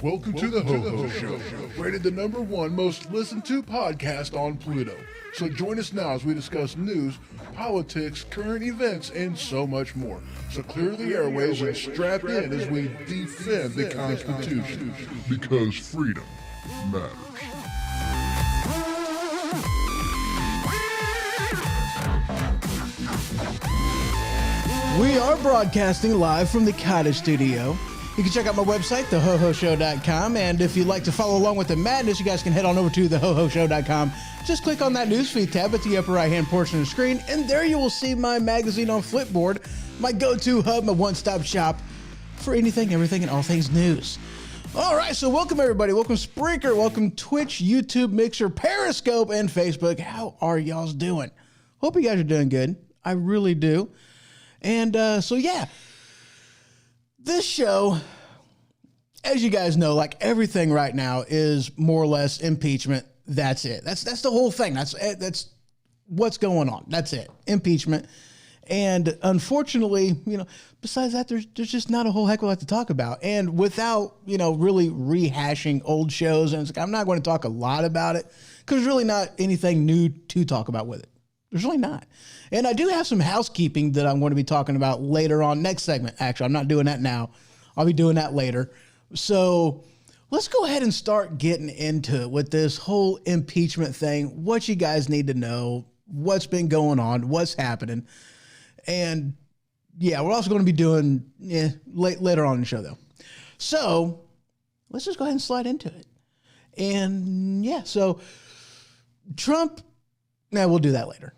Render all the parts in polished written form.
Welcome to the Ho Ho Show, rated the #1 most listened to podcast on Pluto. So join us now as we discuss news, politics, current events, and so much more. So clear the airways and strap in as we defend the Constitution. Because freedom matters. We are broadcasting live from the Cottage Studio. You can check out my website, thehohoshow.com, and if you'd like to follow along with the madness, you guys can head on over to thehohoshow.com. Just click on that newsfeed tab at the upper right-hand portion of the screen, and there you will see my magazine on Flipboard, my go-to hub, my one-stop shop for anything, everything, and all things news. All right, so welcome everybody. Welcome Spreaker, welcome Twitch, YouTube, Mixer, Periscope, and Facebook. How are y'all doing? Hope you guys are doing good. I really do. And so, yeah. This show, as you guys know, like everything right now is more or less impeachment. That's it. That's the whole thing. That's what's going on. That's it. Impeachment. And unfortunately, besides that, there's just not a whole heck of a lot to talk about. And without, really rehashing old shows, and I'm not going to talk a lot about it because there's really not anything new to talk about with it. There's really not. And I do have some housekeeping that I'm going to be talking about later on, next segment. Actually, I'm not doing that now. I'll be doing that later. So let's go ahead and start getting into it with this whole impeachment thing, what you guys need to know, what's been going on, what's happening. And yeah, we're also going to be doing later on in the show, though. So let's just go ahead and slide into it. And yeah, so Trump, we'll do that later.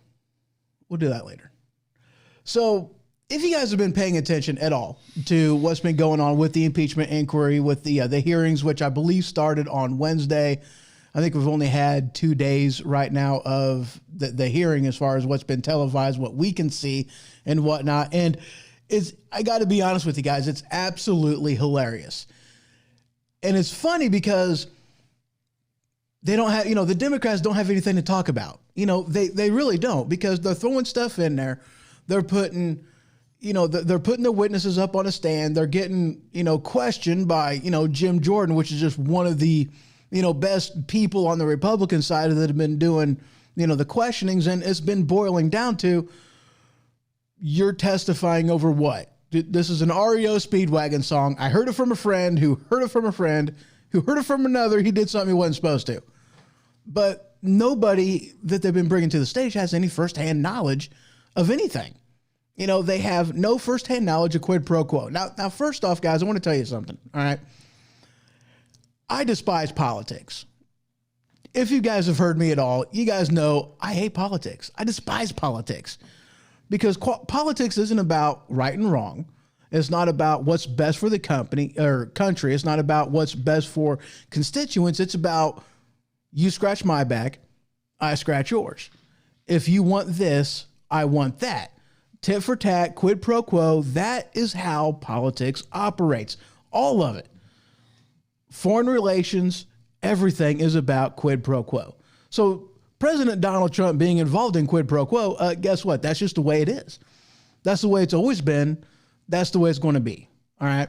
So if you guys have been paying attention at all to what's been going on with the impeachment inquiry, with the hearings, which I believe started on Wednesday. I think we've only had 2 days right now of the hearing as far as what's been televised, what we can see and whatnot. And I got to be honest with you guys, it's absolutely hilarious. And it's funny because they don't have, the Democrats don't have anything to talk about. They really don't, because they're throwing stuff in there. They're putting, they're putting the witnesses up on a stand. They're getting, questioned by, Jim Jordan, which is just one of the, best people on the Republican side that have been doing, the questionings. And it's been boiling down to, you're testifying over what? This is an REO Speedwagon song. I heard it from a friend who heard it from a friend who heard it from another. He did something he wasn't supposed to. But nobody that they've been bringing to the stage has any firsthand knowledge of anything. They have no firsthand knowledge of quid pro quo. Now, first off, guys, I want to tell you something. All right. I despise politics. If you guys have heard me at all, you guys know I hate politics. I despise politics because politics isn't about right and wrong. It's not about what's best for the company or country. It's not about what's best for constituents. It's about you scratch my back, I scratch yours. If you want this, I want that. Tit for tat, quid pro quo, that is how politics operates. All of it. Foreign relations, everything is about quid pro quo. So President Donald Trump being involved in quid pro quo, guess what? That's just the way it is. That's the way it's always been. That's the way it's going to be. All right.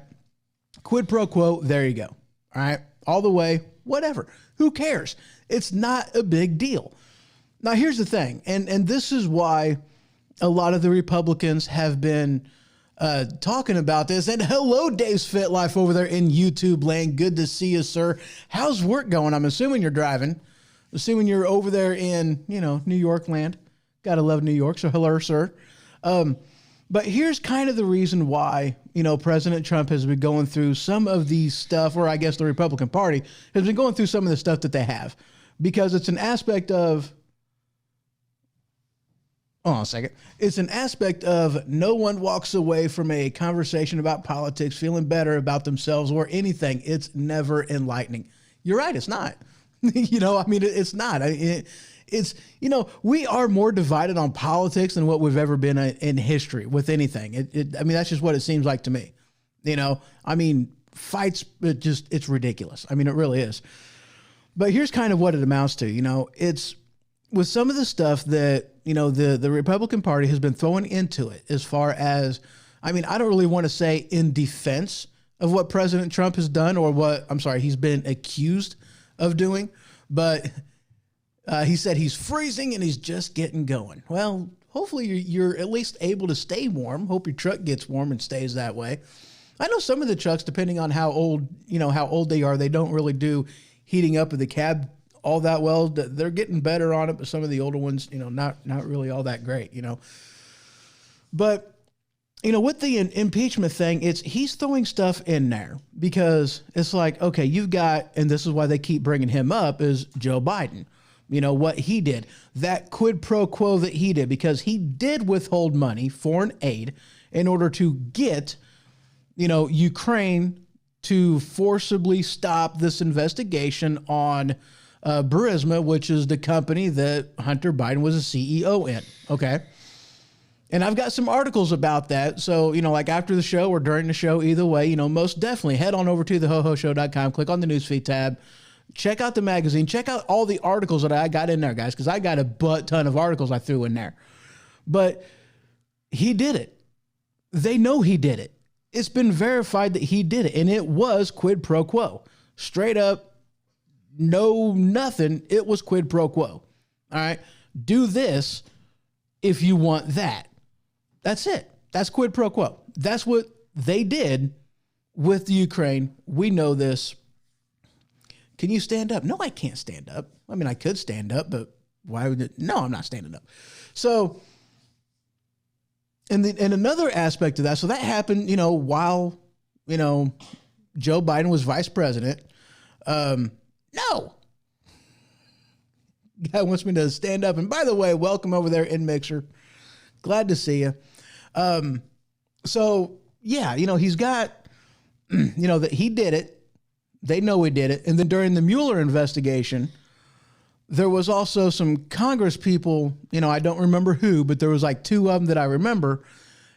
Quid pro quo. There you go. All right. All the way, whatever. Who cares? It's not a big deal. Now, here's the thing. And this is why a lot of the Republicans have been talking about this. And hello, Dave's Fit Life over there in YouTube land. Good to see you, sir. How's work going? I'm assuming you're driving. I'm assuming you're over there in, New York land. Gotta love New York. So hello, sir. But here's kind of the reason why, President Trump has been going through some of these stuff, or I guess the Republican Party has been going through some of the stuff that they have, because it's an aspect of, hold on a second. It's an aspect of no one walks away from a conversation about politics feeling better about themselves or anything. It's never enlightening. You're right. It's not, it's not. It's, we are more divided on politics than what we've ever been in history with anything. That's just what it seems like to me. Fights, it's ridiculous. It really is. But here's kind of what it amounts to. It's with some of the stuff that, the Republican Party has been throwing into it as far as, I don't really want to say in defense of what President Trump has done, or he's been accused of doing. But he said he's freezing and he's just getting going. Well, hopefully you're at least able to stay warm. Hope your truck gets warm and stays that way. I know some of the trucks, depending on how old they are, they don't really do heating up of the cab all that well. They're getting better on it, but some of the older ones, not really all that great, But, with the impeachment thing, he's throwing stuff in there because it's like, okay, you've got, and this is why they keep bringing him up, is Joe Biden. What he did, that quid pro quo that he did, because he did withhold money, foreign aid, in order to get, Ukraine to forcibly stop this investigation on Burisma, which is the company that Hunter Biden was a CEO in. Okay. And I've got some articles about that. So, like after the show or during the show, either way, most definitely head on over to thehohoshow.com, click on the newsfeed tab, check out the magazine, check out all the articles that I got in there, guys, because I got a butt ton of articles I threw in there. But he did it. They know he did it. It's been verified that he did it, and it was quid pro quo. Straight up, no nothing. It was quid pro quo. All right? Do this if you want that. That's it. That's quid pro quo. That's what they did with the Ukraine. We know this. Can you stand up? No, I can't stand up. I mean, I could stand up, but why would it? No, I'm not standing up. So, and another aspect of that, so that happened, while, Joe Biden was vice president. No. Guy wants me to stand up. And by the way, welcome over there in Mixer. Glad to see you. So yeah, he's got, that he did it. They know he did it. And then during the Mueller investigation, there was also some Congress people, I don't remember who, but there was like two of them that I remember.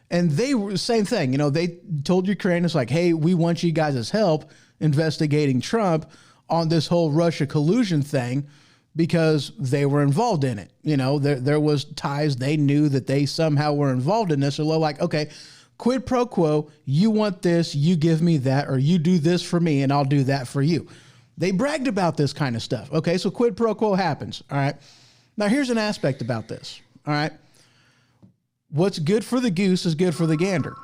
And they were the same thing. They told Ukraine, it's like, hey, we want you guys' help investigating Trump on this whole Russia collusion thing because they were involved in it. There was ties. They knew that they somehow were involved in this. So they're like, okay, quid pro quo, you want this, you give me that, or you do this for me and I'll do that for you. They bragged about this kind of stuff. Okay, so quid pro quo happens. All right. Now here's an aspect about this. All right. What's good for the goose is good for the gander.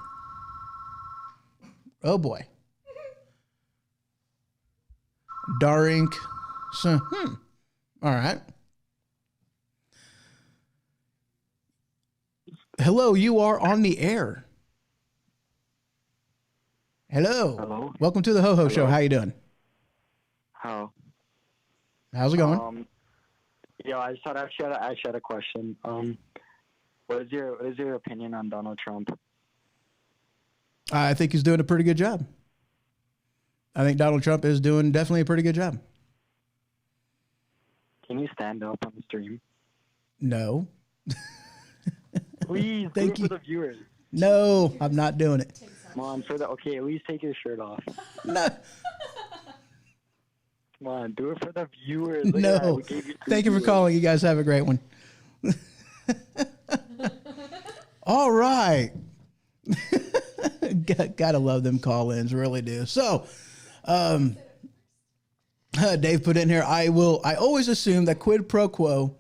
Oh boy. Darink. So, all right. Hello, you are on the air. Hello. Hello. Welcome to the Ho Ho Show. How you doing? How's it going? I just thought I actually had a question. What is your opinion on Donald Trump? I think he's doing a pretty good job. I think Donald Trump is doing definitely a pretty good job. Can you stand up on the stream? No. Please, Thank do it for the viewers. No, I'm not doing it. Come on, okay, at least take your shirt off. No. Come on, do it for the viewers. Look No. Thank you for calling. You guys have a great one. All right. Gotta love them call-ins, really do. So, Dave put in here, I always assume that quid pro quo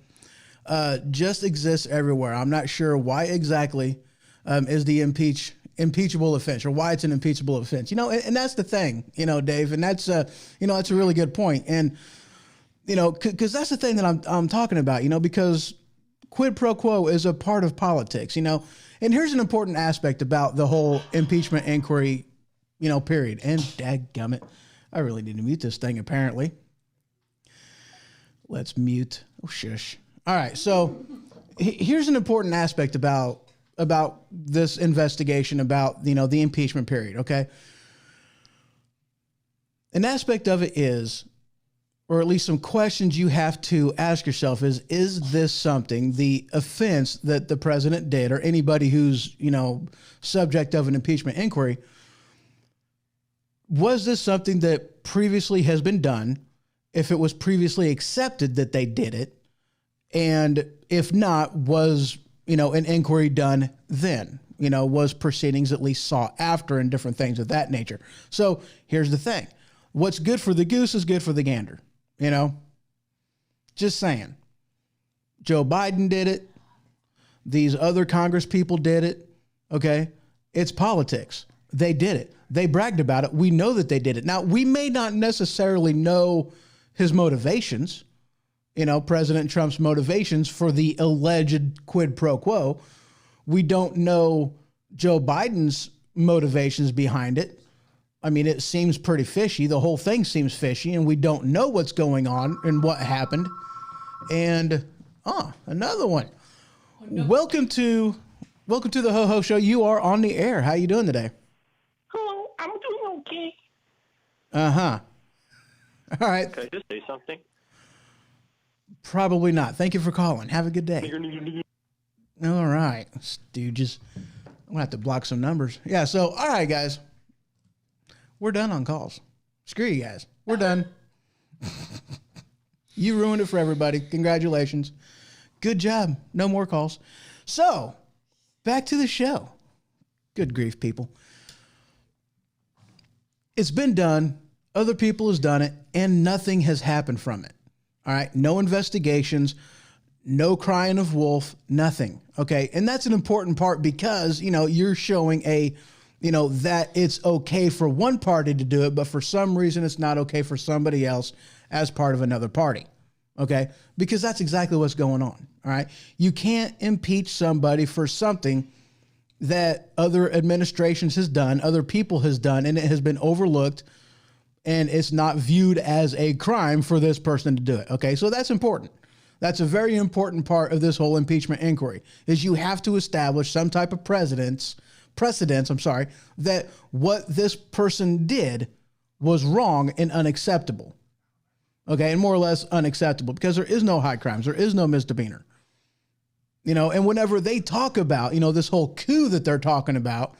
just exists everywhere. I'm not sure why exactly is the impeachable offense, or why it's an impeachable offense. And that's the thing, Dave, and that's that's a really good point. And because that's the thing that I'm talking about, because quid pro quo is a part of politics, And here's an important aspect about the whole impeachment inquiry, period. And dadgummit, I really need to mute this thing, apparently. Let's mute. Oh, shush. All right. So here's an important aspect about this investigation, about, the impeachment period. Okay. An aspect of it is, or at least some questions you have to ask yourself is this something, the offense that the president did, or anybody who's, subject of an impeachment inquiry, was this something that previously has been done? If it was previously accepted that they did it, and if not, was, an inquiry done then? was proceedings at least sought after and different things of that nature. So here's the thing. What's good for the goose is good for the gander, Just saying. Joe Biden did it. These other Congress people did it. Okay? It's politics. They did it. They bragged about it. We know that they did it. Now, we may not necessarily know his motivations, President Trump's motivations for the alleged quid pro quo. We don't know Joe Biden's motivations behind it. I mean, it seems pretty fishy. The whole thing seems fishy, and we don't know what's going on and what happened. And, another one. Oh, no. Welcome to the Ho Ho Show. You are on the air. How you doing today? Hello, I'm doing okay. Uh-huh. All right. Can I just say something? Probably not. Thank you for calling. Have a good day. All right, stooges. I'm going to have to block some numbers. Yeah, so, all right, guys. We're done on calls. Screw you guys. We're done. You ruined it for everybody. Congratulations. Good job. No more calls. So, back to the show. Good grief, people. It's been done. Other people has done it, and nothing has happened from it. All right? No investigations, no crying of wolf, nothing. Okay? And that's an important part because, you're showing that it's okay for one party to do it, but for some reason it's not okay for somebody else as part of another party. Okay? Because that's exactly what's going on. All right? You can't impeach somebody for something that other administrations has done, other people has done, and it has been overlooked, and it's not viewed as a crime for this person to do it. Okay? So that's important. That's a very important part of this whole impeachment inquiry, is you have to establish some type of precedence, that what this person did was wrong and unacceptable. Okay, and more or less unacceptable because there is no high crimes. There is no misdemeanor. And whenever they talk about, this whole coup that they're talking about,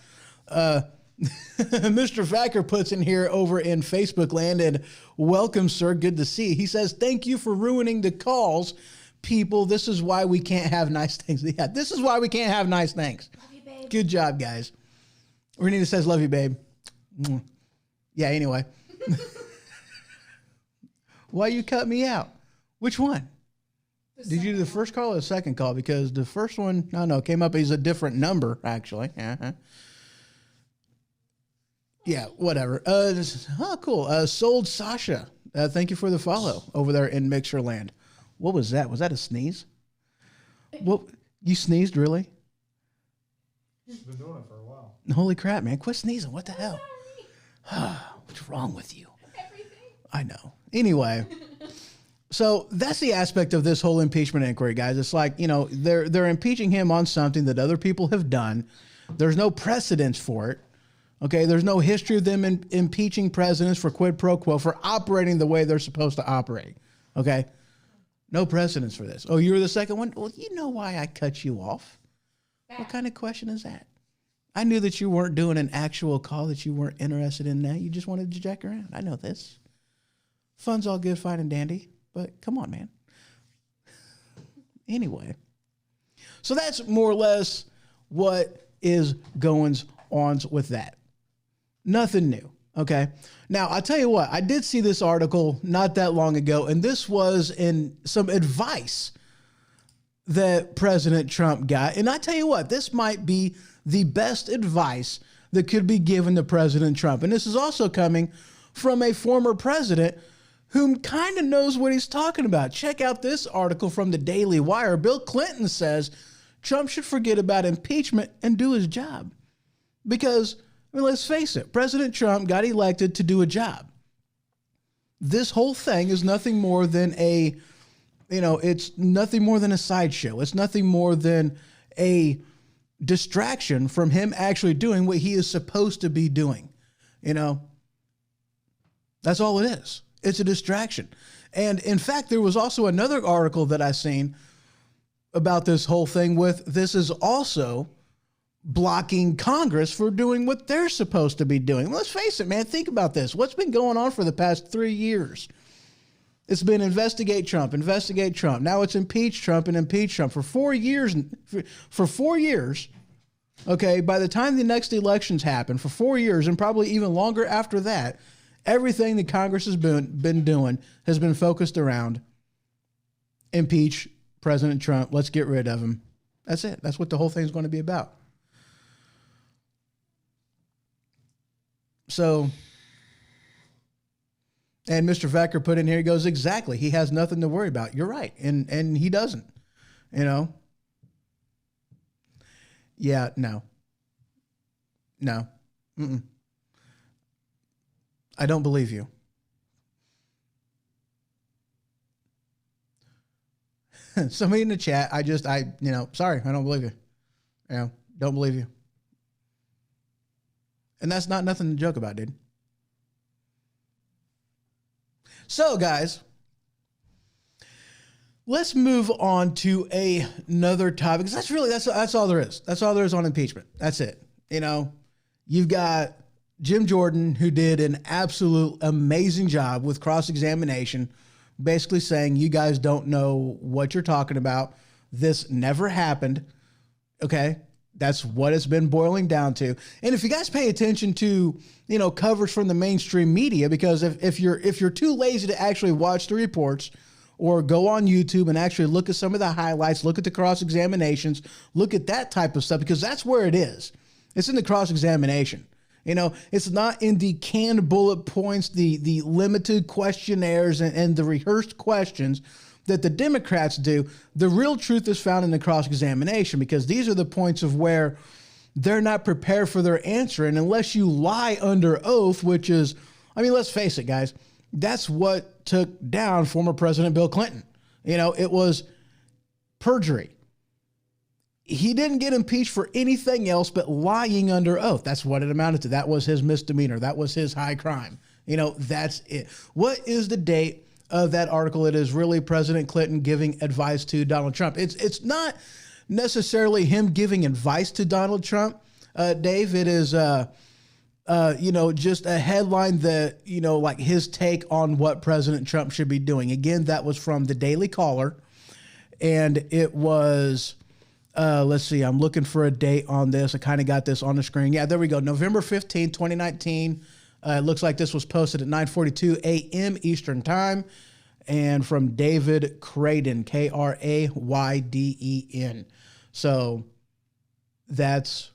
Mr. Facker puts in here over in Facebook land, and welcome, sir. Good to see you. He says, thank you for ruining the calls, people. This is why we can't have nice things. Yeah, this is why we can't have nice things. Love you, babe. Good job, guys. Renita says, love you, babe. Yeah, anyway. Why you cut me out? Which one? Did you do the first call or the second call? Because the first one, came up as a different number, actually. Uh-huh. Yeah, whatever. Cool. Sold Sasha. Thank you for the follow over there in Mixerland. What was that? Was that a sneeze? What? You sneezed, really? He's been doing it for a while. Holy crap, man. Quit sneezing. What the hell? What's wrong with you? Everything. I know. Anyway, so that's the aspect of this whole impeachment inquiry, guys. It's like, they're impeaching him on something that other people have done. There's no precedence for it. Okay, there's no history of them impeaching presidents for quid pro quo, for operating the way they're supposed to operate. Okay? No precedence for this. Oh, you were the second one? Well, you know why I cut you off. What kind of question is that? I knew that you weren't doing an actual call, that you weren't interested in that. You just wanted to jack around. I know this. Fun's all good, fine and dandy, but come on, man. Anyway. So that's more or less what is going on with that. Nothing new. Okay. Now, I'll tell you what, I did see this article not that long ago, and this was in some advice that President Trump got. And I tell you what, this might be the best advice that could be given to President Trump. And this is also coming from a former president who kind of knows what he's talking about. Check out this article from the Daily Wire. Bill Clinton says Trump should forget about impeachment and do his job. Because, let's face it, President Trump got elected to do a job. This whole thing is nothing more than it's nothing more than a sideshow. It's nothing more than a distraction from him actually doing what he is supposed to be doing. That's all it is. It's a distraction. And in fact, there was also another article that I seen about this whole thing with this is also blocking Congress for doing what they're supposed to be doing. Let's face it, man. Think about this. What's been going on for the past 3 years? It's been investigate Trump. Now it's impeach Trump and impeach Trump. For 4 years, Okay, by the time the next elections happen, for 4 years and probably even longer after that, everything that Congress has been doing has been focused around impeach President Trump. Let's get rid of him. That's it. That's what the whole thing's going to be about. So, and Mr. Vecker put in here, he goes, exactly. He has nothing to worry about. You're right. And he doesn't, you know? Yeah, no. Mm-mm. I don't believe you. Somebody in the chat, sorry, I don't believe you. Don't believe you. And that's not nothing to joke about, dude. So, guys, let's move on to another topic, because that's all there is. That's all there is on impeachment. That's it. You've got Jim Jordan, who did an absolute amazing job with cross-examination, basically saying, you guys don't know what you're talking about. This never happened. Okay. That's what it's been boiling down to. And if you guys pay attention to, coverage from the mainstream media, because if you're too lazy to actually watch the reports or go on YouTube and actually look at some of the highlights, look at the cross-examinations, look at that type of stuff, because that's where it is. It's in the cross-examination. It's not in the canned bullet points, the limited questionnaires and the rehearsed questions that the Democrats do. The real truth is found in the cross-examination, because these are the points of where they're not prepared for their answer. And unless you lie under oath, which is, let's face it, guys, that's what took down former President Bill Clinton. It was perjury. He didn't get impeached for anything else but lying under oath. That's what it amounted to. That was his misdemeanor. That was his high crime. That's it. What is the date of that article? It is really President Clinton giving advice to Donald Trump. It's not necessarily him giving advice to Donald Trump, Dave. It is, just a headline that, like his take on what President Trump should be doing. Again, that was from the Daily Caller, and it was... let's see. I'm looking for a date on this. I kind of got this on the screen. Yeah, there we go. November 15, 2019. It looks like this was posted at 9:42 a.m. Eastern Time. And from David Crayden, Krayden. So that's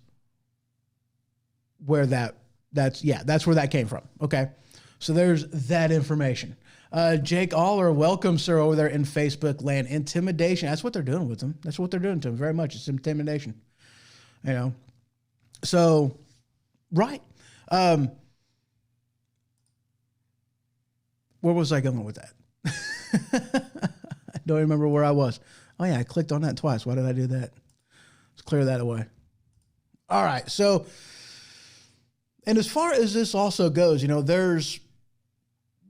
where that's where that came from. Okay. So there's that information. Jake Aller, welcome, sir, over there in Facebook land. Intimidation. That's what they're doing with him. That's what they're doing to him very much. It's intimidation. So, right. Where was I going with that? I don't remember where I was. Oh, yeah, I clicked on that twice. Why did I do that? Let's clear that away. All right. So, and as far as this also goes, there's...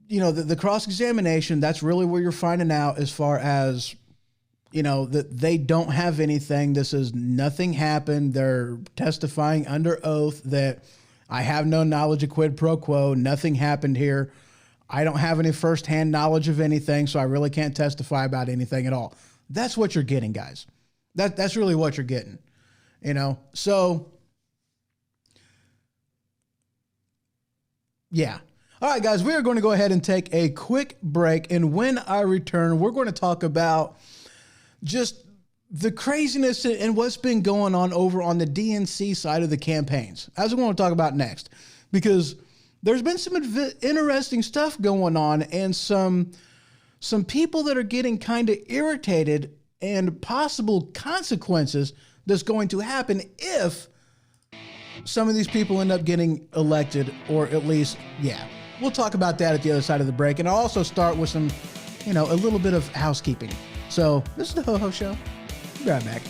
the cross-examination, that's really where you're finding out as far as, that they don't have anything. This is nothing happened. They're testifying under oath that I have no knowledge of quid pro quo. Nothing happened here. I don't have any firsthand knowledge of anything, so I really can't testify about anything at all. That's what you're getting, guys. That's really what you're getting, So, yeah. All right, guys, we are going to go ahead and take a quick break. And when I return, we're going to talk about just the craziness and what's been going on over on the DNC side of the campaigns. That's what we want to talk about next, because there's been some interesting stuff going on and some people that are getting kind of irritated and possible consequences that's going to happen if some of these people end up getting elected, or at least, yeah. We'll talk about that at the other side of the break. And I'll also start with some, a little bit of housekeeping. So this is the Ho Ho Show. Be right back.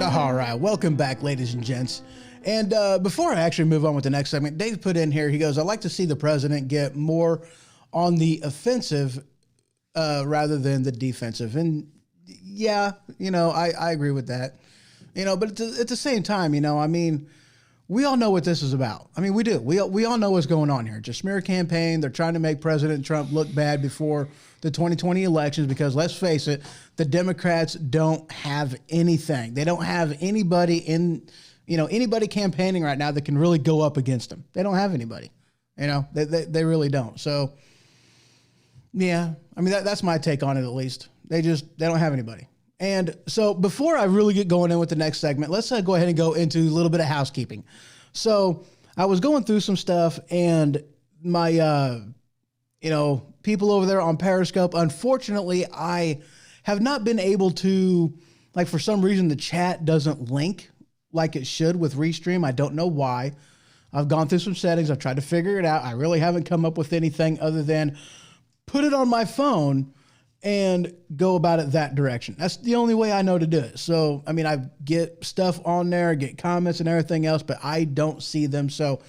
All right, welcome back, ladies and gents. And before I actually move on with the next segment, Dave put in here, he goes, I'd like to see the president get more on the offensive rather than the defensive. And yeah, I agree with that. But at the same time, we all know what this is about. I mean, we do. We all know what's going on here. It's a smear campaign. They're trying to make President Trump look bad before the 2020 elections because, let's face it, the Democrats don't have anything. They don't have anybody anybody campaigning right now that can really go up against them. They don't have anybody. They really don't. So, yeah, I mean, that's my take on it, at least. They don't have anybody. And so before I really get going in with the next segment, let's go ahead and go into a little bit of housekeeping. So I was going through some stuff and my, people over there on Periscope, unfortunately, I have not been able to, for some reason, the chat doesn't link like it should with Restream. I don't know why. I've gone through some settings. I've tried to figure it out. I really haven't come up with anything other than put it on my phone and go about it that direction. That's the only way I know to do it. So, I mean, I get stuff on there, get comments and everything else, but I don't see them. So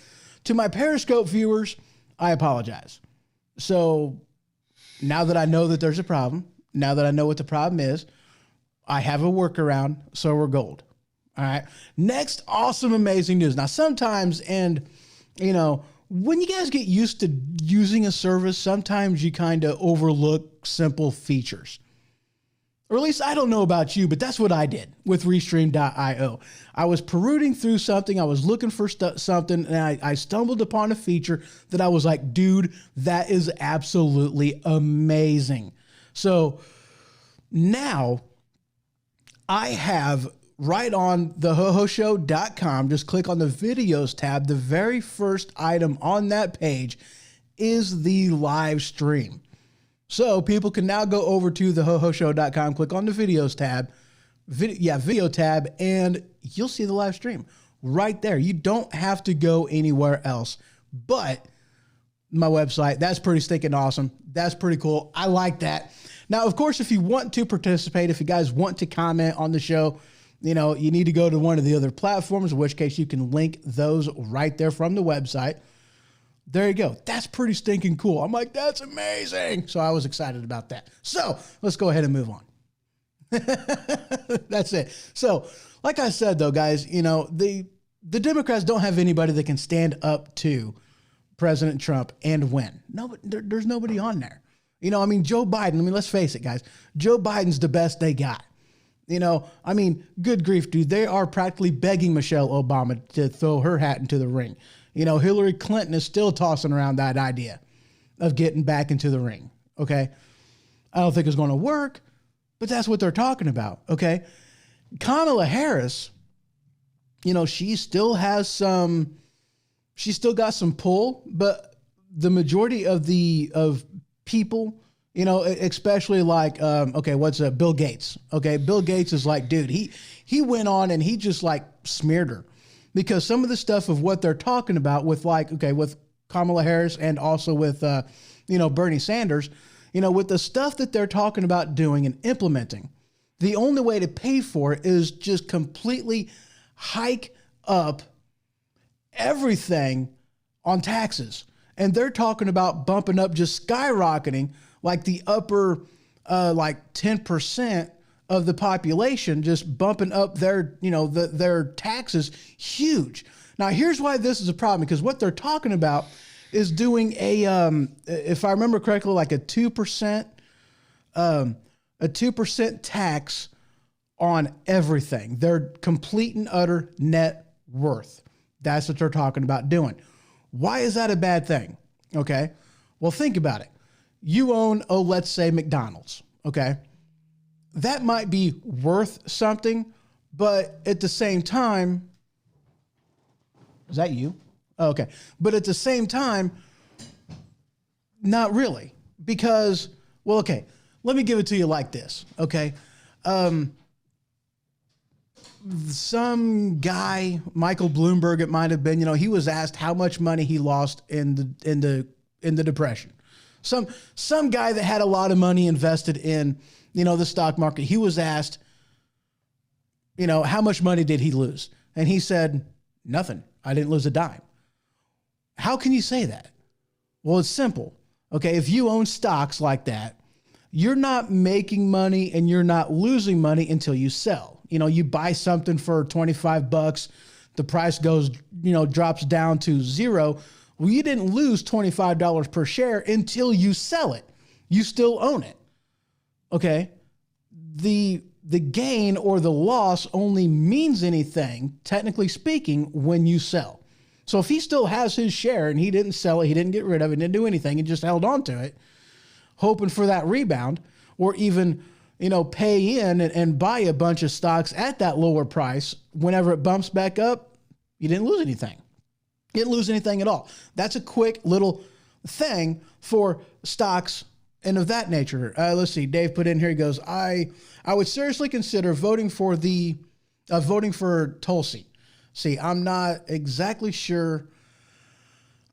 to my Periscope viewers, I apologize. So now that I know that there's a problem, now that I know what the problem is, I have a workaround, so we're gold. All right. Next, awesome, amazing news. Now, sometimes, when you guys get used to using a service, sometimes you kind of overlook simple features. Or at least I don't know about you, but that's what I did with Restream.io. I was perusing through something. I was looking for something, and I stumbled upon a feature that I was like, dude, that is absolutely amazing. So now I have right on thehohoshow.com, just click on the videos tab. The very first item on that page is the live stream. So people can now go over to thehohoshow.com, click on the videos tab, video tab, and you'll see the live stream right there. You don't have to go anywhere else but my website. That's pretty stinking awesome. That's pretty cool. I like that. Now, of course, if you want to participate, if you guys want to comment on the show, you need to go to one of the other platforms, in which case you can link those right there from the website. There you go. That's pretty stinking cool. I'm like, that's amazing. So I was excited about that. So let's go ahead and move on. That's it. So like I said, though, guys, the Democrats don't have anybody that can stand up to President Trump and win. No, there's nobody on there. Joe Biden, let's face it, guys. Joe Biden's the best they got. Good grief, dude. They are practically begging Michelle Obama to throw her hat into the ring. Hillary Clinton is still tossing around that idea of getting back into the ring. Okay. I don't think it's going to work, but that's what they're talking about. Okay. Kamala Harris, she still got some pull, but the majority of people, especially like, Bill Gates. Okay. Bill Gates is like, dude, he went on and he just smeared her because some of the stuff of what they're talking about with with Kamala Harris and also with, Bernie Sanders, with the stuff that they're talking about doing and implementing, the only way to pay for it is just completely hike up everything on taxes. And they're talking about bumping up, just skyrocketing the upper 10% of the population, just bumping up their, their taxes huge. Now, here's why this is a problem, because what they're talking about is doing if I remember correctly, a 2%, a 2% tax on everything. Their complete and utter net worth. That's what they're talking about doing. Why is that a bad thing? Okay. Well, think about it. You own, let's say McDonald's. Okay. That might be worth something, but at the same time, is that you? Okay. But at the same time, not really, because, well, okay, let me give it to you like this. Okay. Some guy, Michael Bloomberg, it might have been, he was asked how much money he lost in the Depression. Some guy that had a lot of money invested in, the stock market. He was asked, how much money did he lose? And he said, nothing. I didn't lose a dime. How can you say that? Well, it's simple. Okay, if you own stocks like that, you're not making money and you're not losing money until you sell. You buy something for $25, the price goes, drops down to zero. Well, you didn't lose $25 per share until you sell it. You still own it. Okay? The gain or the loss only means anything, technically speaking, when you sell. So if he still has his share and he didn't sell it, he didn't get rid of it, didn't do anything, and just held on to it, hoping for that rebound, or even, pay in and buy a bunch of stocks at that lower price, whenever it bumps back up, you didn't lose anything. You didn't lose anything at all. That's a quick little thing for stocks and of that nature. Let's see. Dave put in here, he goes, I would seriously consider voting for Tulsi. See, I'm not exactly sure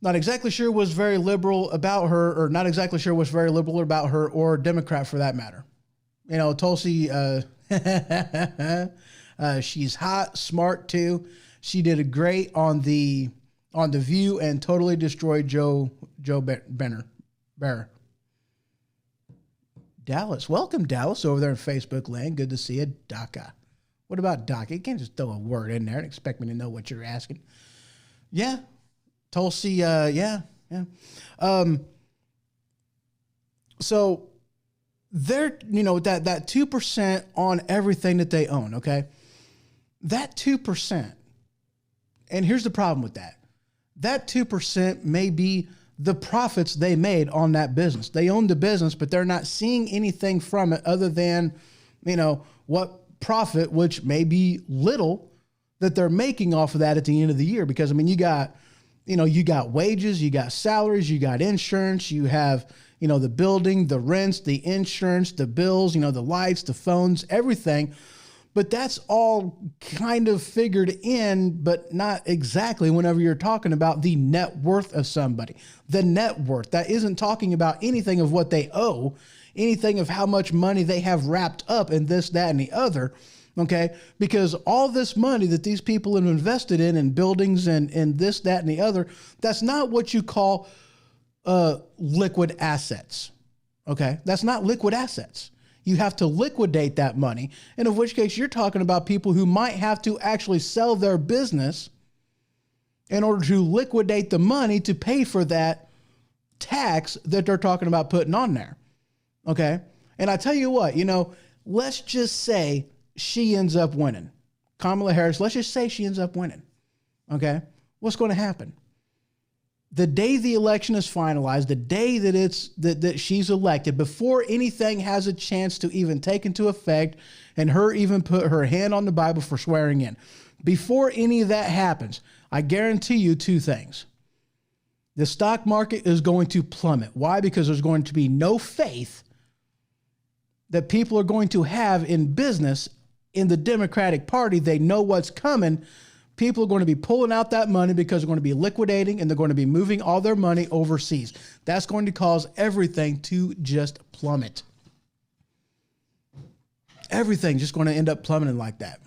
was very liberal about her, or not exactly sure was very liberal about her, or Democrat for that matter. Tulsi, she's hot, smart too. She did a great on the View and totally destroyed Joe Bear. Dallas, welcome Dallas over there in Facebook land. Good to see you, DACA. What about DACA? You can't just throw a word in there and expect me to know what you're asking. Yeah, Tulsi, yeah. So they're, that 2% on everything that they own, okay? That 2%, and here's the problem with that. That 2% may be the profits they made on that business. They own the business, but they're not seeing anything from it other than, what profit, which may be little, that they're making off of that at the end of the year. Because, you got wages, you got salaries, you got insurance, you have, the building, the rents, the insurance, the bills, the lights, the phones, everything. But that's all kind of figured in, but not exactly whenever you're talking about the net worth of somebody. The net worth, that isn't talking about anything of what they owe, anything of how much money they have wrapped up in this, that, and the other, okay? Because all this money that these people have invested in buildings and this, that, and the other, that's not what you call liquid assets, okay? That's not liquid assets. You have to liquidate that money, and in which case you're talking about people who might have to actually sell their business in order to liquidate the money to pay for that tax that they're talking about putting on there. Okay. And I tell you what, let's just say she ends up winning. Kamala Harris, let's just say she ends up winning. Okay. What's going to happen? The day the election is finalized, the day that she's elected, before anything has a chance to even take into effect and her even put her hand on the Bible for swearing in, before any of that happens, I guarantee you two things. The stock market is going to plummet. Why? Because there's going to be no faith that people are going to have in business in the Democratic Party. They know what's coming. People are going to be pulling out that money because they're going to be liquidating and they're going to be moving all their money overseas. That's going to cause everything to just plummet. Everything's just going to end up plummeting like that.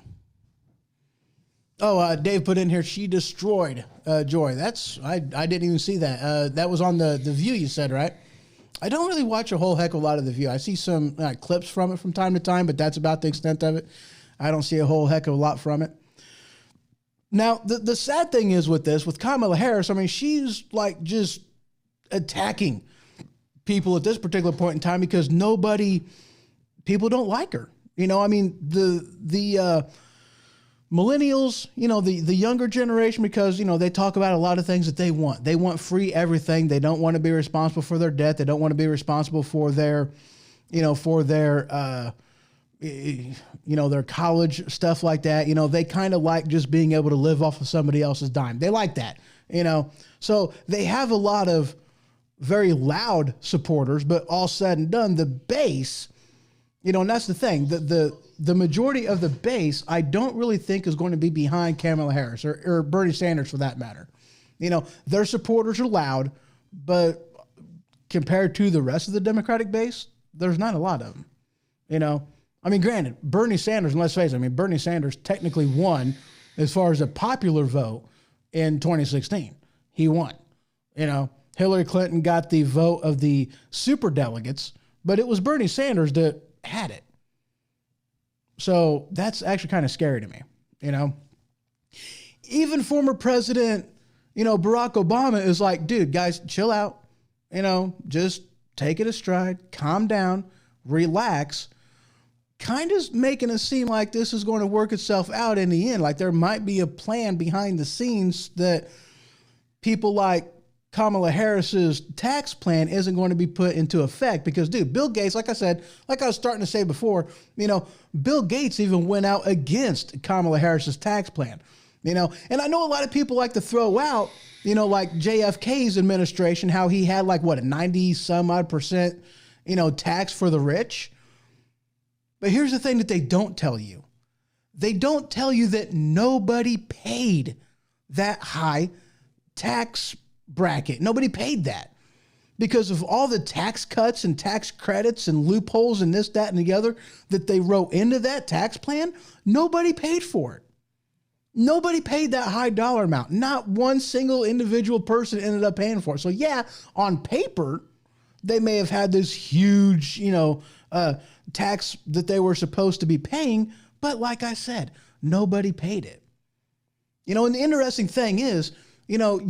Oh, Dave put in here, she destroyed Joy. I didn't even see that. That was on the View, you said, right? I don't really watch a whole heck of a lot of The View. I see some clips from it from time to time, but that's about the extent of it. I don't see a whole heck of a lot from it. Now, the sad thing is with Kamala Harris, she's like just attacking people at this particular point in time because people don't like her. The millennials, the younger generation, because, they talk about a lot of things that they want. They want free everything. They don't want to be responsible for their debt. They don't want to be responsible for their college stuff like that. They kind of like just being able to live off of somebody else's dime. They like that, So they have a lot of very loud supporters, but all said and done, the base, and that's the thing, the majority of the base, I don't really think is going to be behind Kamala Harris or Bernie Sanders for that matter. Their supporters are loud, but compared to the rest of the Democratic base, there's not a lot of them. I mean, granted, Bernie Sanders, and let's face it, I mean, Bernie Sanders technically won as far as a popular vote in 2016. He won. You know, Hillary Clinton got the vote of the superdelegates, but it was Bernie Sanders that had it. So that's actually kind of scary to me, you know. Even former President, you know, Barack Obama is like, dude, guys, chill out. You know, just take it a stride, calm down, relax. Kind of making it seem like this is going to work itself out in the end. Like there might be a plan behind the scenes that people like Kamala Harris's tax plan isn't going to be put into effect because, dude, Bill Gates, like I said, like I was starting to say before, you know, Bill Gates even went out against Kamala Harris's tax plan, you know, and I know a lot of people like to throw out, you know, like JFK's administration, how he had like what, a 90 some odd %, you know, tax for the rich. But here's the thing that they don't tell you. They don't tell you that nobody paid that high tax bracket. Nobody paid that because of all the tax cuts and tax credits and loopholes and this, that, and the other that they wrote into that tax plan. Nobody paid for it. Nobody paid that high dollar amount. Not one single individual person ended up paying for it. So yeah, on paper, they may have had this huge, you know, tax that they were supposed to be paying. But like I said, nobody paid it. You know, and the interesting thing is, you know,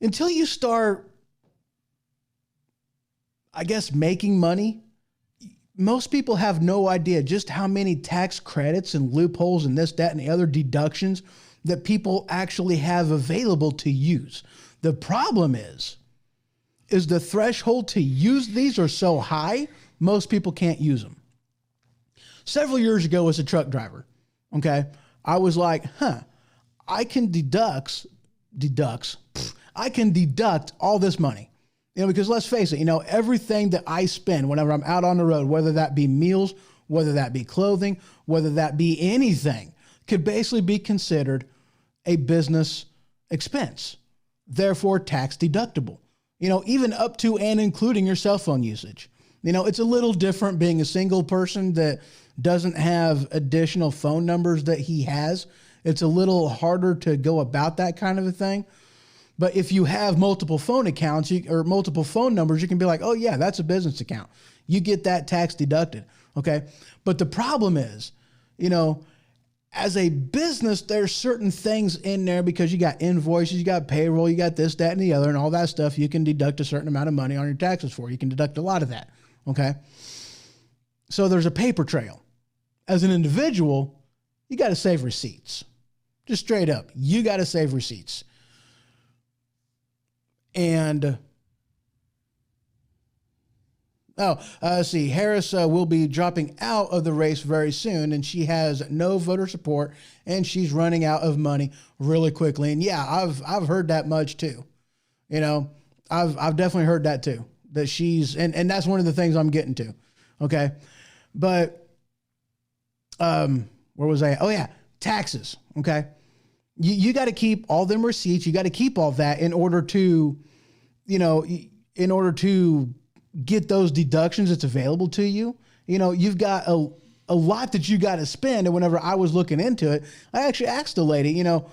until you start, I guess, making money, most people have no idea just how many tax credits and loopholes and this, that, and the other deductions that people actually have available to use. The problem is the threshold to use these are so high, most people can't use them. Several years ago as a truck driver, okay, I was like, I can deduct all this money. You know, because let's face it, you know, everything that I spend whenever I'm out on the road, whether that be meals, whether that be clothing, whether that be anything, could basically be considered a business expense, therefore tax deductible. You know, even up to and including your cell phone usage. You know, it's a little different being a single person that doesn't have additional phone numbers that he has. It's a little harder to go about that kind of a thing. But if you have multiple phone accounts or multiple phone numbers, you can be like, oh yeah, that's a business account. You get that tax deducted, okay? But the problem is, you know, as a business, there's certain things in there because you got invoices, you got payroll, you got this, that, and the other, and all that stuff you can deduct a certain amount of money on your taxes for. You can deduct a lot of that, okay? So there's a paper trail. As an individual, you got to save receipts. Just straight up, you got to save receipts. And, let's see, Harris will be dropping out of the race very soon, and she has no voter support, and she's running out of money really quickly. And yeah, I've heard that much too. You know, I've definitely heard that too, that she's, and that's one of the things I'm getting to. Okay. But, where was I? Oh yeah, taxes. Okay. You got to keep all them receipts. You got to keep all that in order to, you know, in order to get those deductions that's available to you. You know, you've got a lot that you got to spend. And whenever I was looking into it, I actually asked the lady, you know,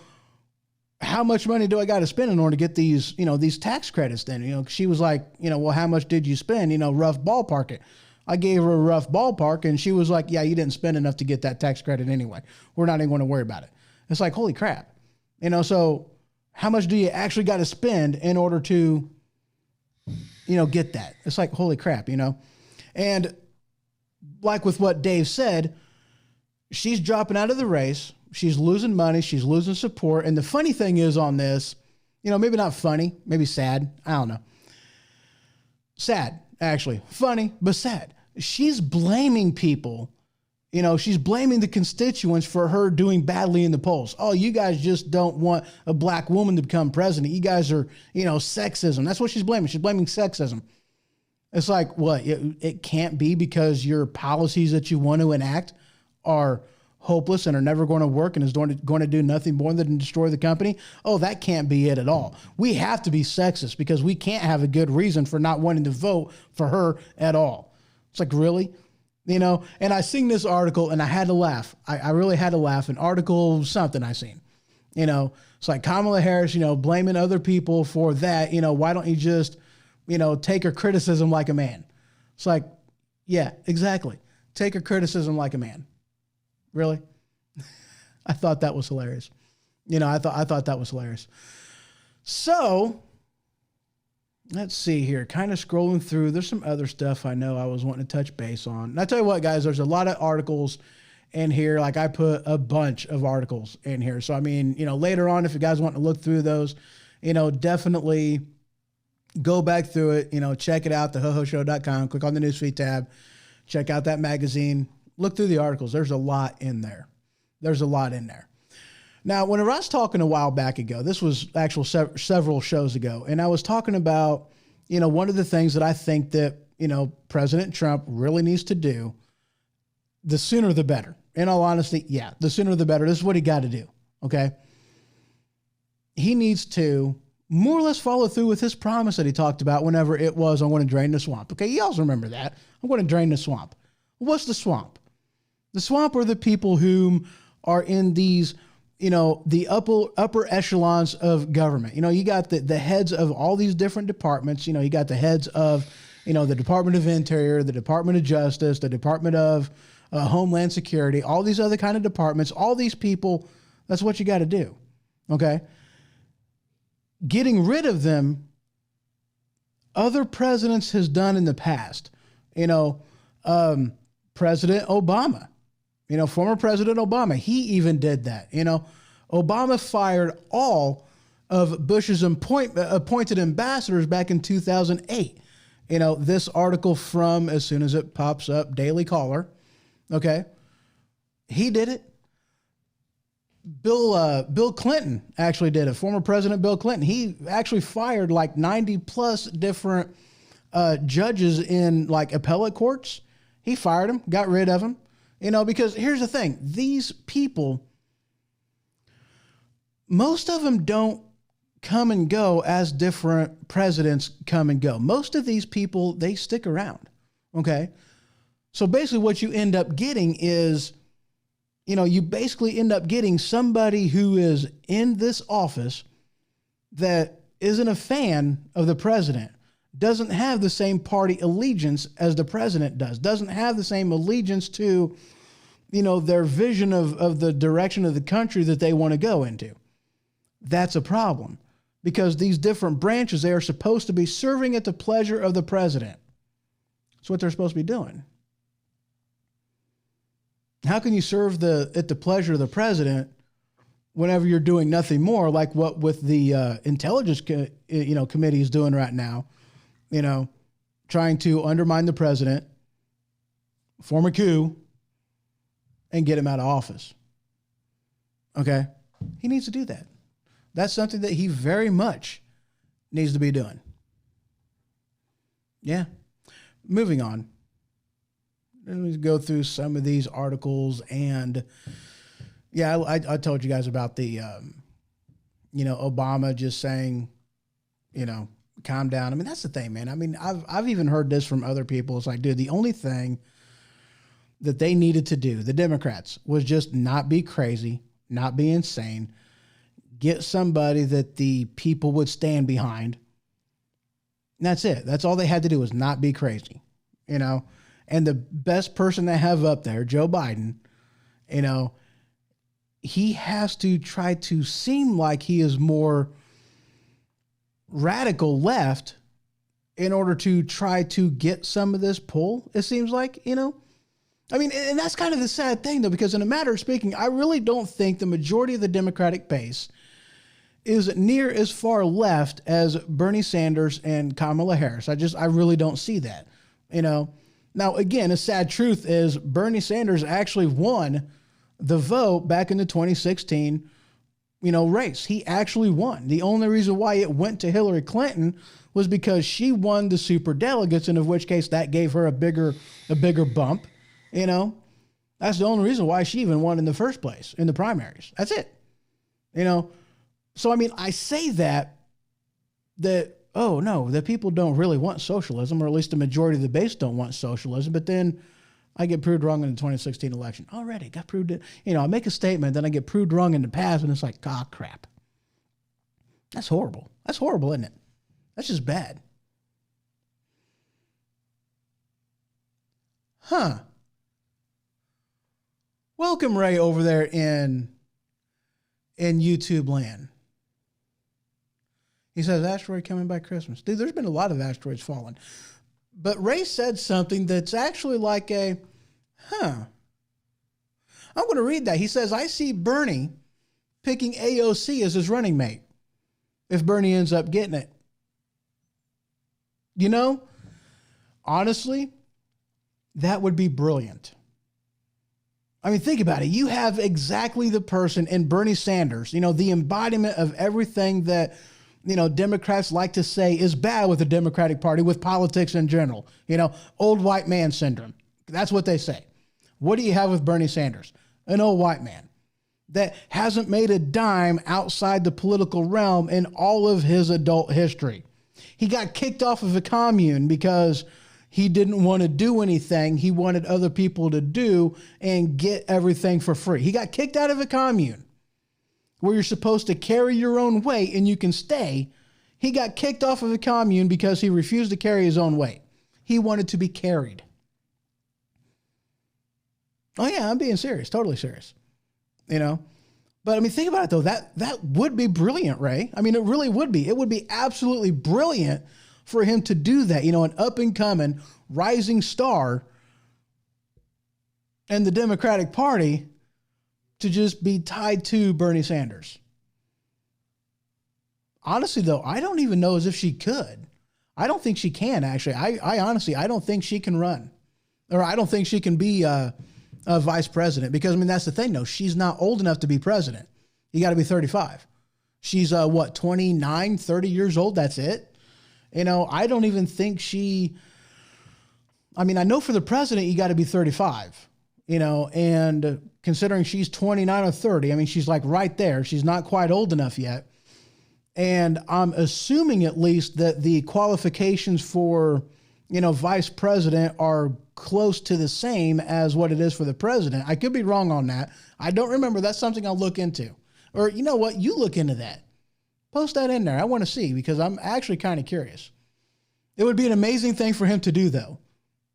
how much money do I got to spend in order to get these, you know, these tax credits then? You know, she was like, you know, well, how much did you spend? You know, rough ballpark it. I gave her a rough ballpark and she was like, yeah, you didn't spend enough to get that tax credit anyway. We're not even going to worry about it. It's like, holy crap. You know, so how much do you actually got to spend in order to, you know, get that? It's like, holy crap, you know? And like with what Dave said, she's dropping out of the race. She's losing money. She's losing support. And the funny thing is on this, you know, maybe not funny, maybe sad. I don't know. Sad, actually. Funny, but sad. She's blaming people. You know, she's blaming the constituents for her doing badly in the polls. Oh, you guys just don't want a black woman to become president. You guys are, you know, sexism. That's what she's blaming. She's blaming sexism. It's like, what? It can't be because your policies that you want to enact are hopeless and are never going to work and is going to do nothing more than destroy the company. Oh, that can't be it at all. We have to be sexist because we can't have a good reason for not wanting to vote for her at all. It's like, really? you know, and I seen this article and I had to laugh. I really had to laugh. An article, something I seen, you know, it's like Kamala Harris, you know, blaming other people for that. You know, why don't you just, you know, take her criticism like a man? It's like, yeah, exactly. Take her criticism like a man. Really? I thought that was hilarious. You know, I thought that was hilarious. So let's see here, kind of scrolling through. There's some other stuff I know I was wanting to touch base on. And I tell you what, guys, there's a lot of articles in here. Like I put a bunch of articles in here. So, I mean, you know, later on, if you guys want to look through those, you know, definitely go back through it, you know, check it out, thehoshow.com, click on the newsfeed tab, check out that magazine, look through the articles. There's a lot in there. There's a lot in there. Now, whenever I was talking a while back ago, this was actual several shows ago, and I was talking about, you know, one of the things that I think that, you know, President Trump really needs to do, the sooner the better. In all honesty, yeah, the sooner the better. This is what he got to do, okay? He needs to more or less follow through with his promise that he talked about whenever it was, I'm going to drain the swamp. Okay, you all remember that. I'm going to drain the swamp. What's the swamp? The swamp are the people whom are in these, you know, the upper echelons of government. You know, you got the heads of all these different departments. You know, you got the heads of, you know, the Department of Interior, the Department of Justice, the Department of Homeland Security, all these other kind of departments, all these people. That's what you got to do. Okay. Getting rid of them, other presidents has done in the past. You know, President Obama, you know, former President Obama, he even did that. You know, Obama fired all of Bush's appointed ambassadors back in 2008. You know, this article from, as soon as it pops up, Daily Caller. Okay. He did it. Bill Clinton actually did it. Former President Bill Clinton. He actually fired like 90 plus different judges in like appellate courts. He fired them, got rid of them, you know, because here's the thing. These people, most of them don't come and go as different presidents come and go. Most of these people, they stick around. Okay. So basically what you end up getting is, you know, you basically end up getting somebody who is in this office that isn't a fan of the president, doesn't have the same party allegiance as the president does, doesn't have the same allegiance to, you know, their vision of the direction of the country that they want to go into. That's a problem because these different branches, they are supposed to be serving at the pleasure of the president. That's what they're supposed to be doing. How can you serve at the pleasure of the president whenever you're doing nothing more like what with the intelligence committee is doing right now, you know, trying to undermine the president, form a coup, and get him out of office. Okay? He needs to do that. That's something that he very much needs to be doing. Yeah. Moving on. Let me go through some of these articles. And yeah, I told you guys about the, you know, Obama just saying, you know, calm down. I mean, that's the thing, man. I mean, I've even heard this from other people. It's like, dude, the only thing that they needed to do, the Democrats, was just not be crazy, not be insane, get somebody that the people would stand behind. And that's it. That's all they had to do was not be crazy, you know. And the best person they have up there, Joe Biden, you know, he has to try to seem like he is more radical left in order to try to get some of this pull, it seems like, you know. I mean, and that's kind of the sad thing, though, because in a matter of speaking, I really don't think the majority of the Democratic base is near as far left as Bernie Sanders and Kamala Harris. I really don't see that, you know. Now, again, a sad truth is Bernie Sanders actually won the vote back in the 2016, you know, race. He actually won. The only reason why it went to Hillary Clinton was because she won the super delegates, and in which case that gave her a bigger bump, you know. That's the only reason why she even won in the first place in the primaries. That's it, you know. So, I mean, I say that, oh, no, the people don't really want socialism, or at least the majority of the base don't want socialism. But then I get proved wrong in the 2016 election. Already got proved, I make a statement, then I get proved wrong in the past, and it's like, God, crap. That's horrible. That's horrible, isn't it? That's just bad. Huh. Welcome, Ray, over there in YouTube land. He says, asteroid coming by Christmas. Dude, there's been a lot of asteroids falling. But Ray said something that's actually like I'm going to read that. He says, I see Bernie picking AOC as his running mate if Bernie ends up getting it. Honestly, that would be brilliant. I mean, think about it. You have exactly the person in Bernie Sanders, the embodiment of everything that, Democrats like to say is bad with the Democratic Party, with politics in general. Old white man syndrome. That's what they say. What do you have with Bernie Sanders? An old white man that hasn't made a dime outside the political realm in all of his adult history. He got kicked off of a commune because he didn't want to do anything he wanted other people to do and get everything for free. He got kicked out of a commune where you're supposed to carry your own weight and you can stay. He got kicked off of a commune because he refused to carry his own weight. He wanted to be carried. Oh yeah, I'm being serious, totally serious. But I mean, think about it though. That would be brilliant, Ray. I mean, it really would be. It would be absolutely brilliant for him to do that. An up and coming rising star in the Democratic Party to just be tied to Bernie Sanders. Honestly, though, I don't even know as if she could. I don't think she can, actually. I honestly, I don't think she can run. Or I don't think she can be a vice president. Because, I mean, that's the thing, though. She's not old enough to be president. You got to be 35. She's, 29, 30 years old? That's it. I don't even think she... I mean, I know for the president, you got to be 35. And considering she's 29 or 30, I mean, she's like right there. She's not quite old enough yet. And I'm assuming at least that the qualifications for, vice president are close to the same as what it is for the president. I could be wrong on that. I don't remember. That's something I'll look into. Or you know what? You look into that. Post that in there. I want to see because I'm actually kind of curious. It would be an amazing thing for him to do, though.